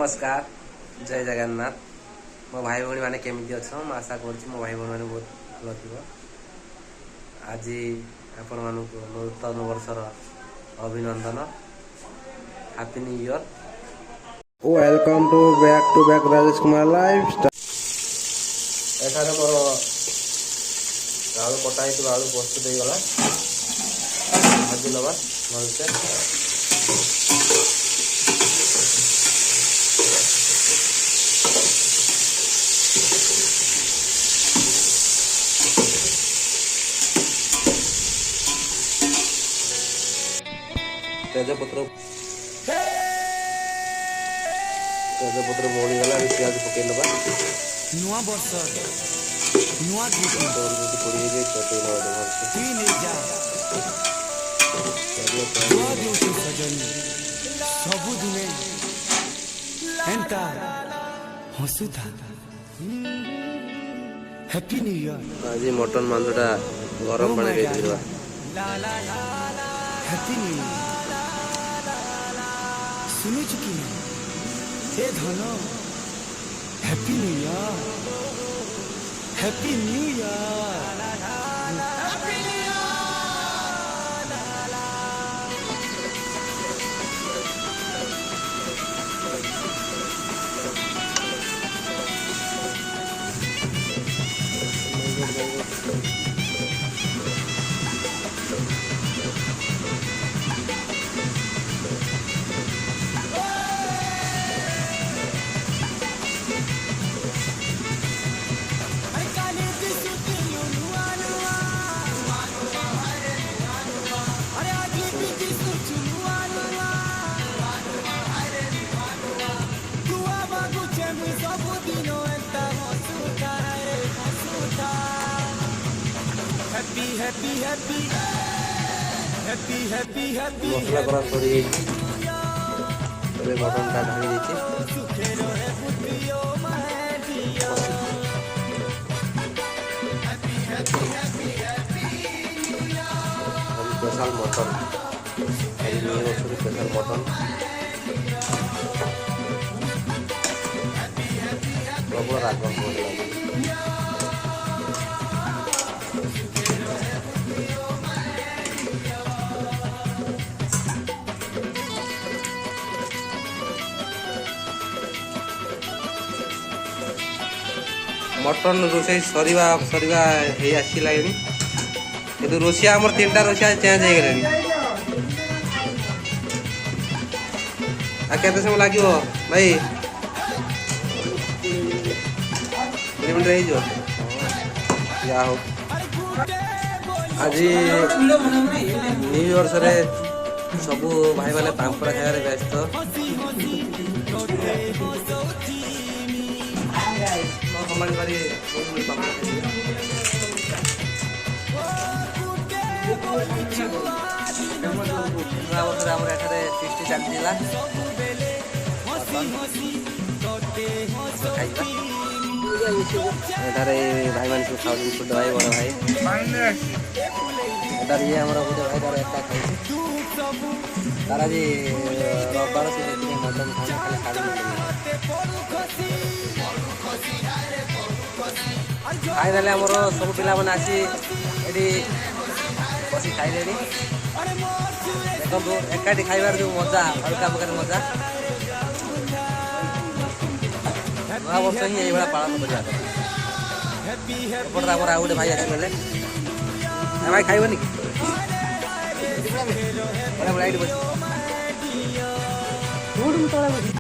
नमस्कार जय जगन्नाथ मो भाई भौणी मैंने केमी अच्छ आशा कर मो भाई भौणी मैंने बहुत भल थी आज आपण मान नूतन वर्षर अभिनंदन happy new year welcome to back Rajesh Kumar life एठारे मोर आलू कटा ही आलू प्रस्तुत हो गला भाजी नवा भलसे तेजपत्र मोड़ी गला प्याज पकई नवा नुआ वर्ष नुआ पड़ी सबु दिने एंता हसुता हैप्पी न्यू ईयर आज मटन मांसटा गरम पानी दे हैप्पी न्यू ईयर सुनु चुकी हे धन happy new year happy new year happy happy happy happy happy मसला करा पड़ी मटन टा ढाली स्पेशल मटन स्पेशल मटन प्रबल राग मटन रोषे सरीवा सरीवा आसला कि रोषिया आम 3टा रोषिया चेंज हो गले केते समय लगे भाई 2 मिनट या हो आज न्यू इयर्स रे सबू भाई मैंने पांपड़ खाइबार व्यस्त भाई मान सब खाऊ छोट भाई बड़ भाई ये आम गोटे भाई तार एका खाई तार आज रविवार से मटन खाने खाली खाईदे आमर सब पिला मैंने आसी बस खाइले देखो एकाठी खाइबार जो मजा हल्का प्रकार मजा नया वर्ष ही ये पालन कर गोटे भाई आसगले भाई खाइबनी बस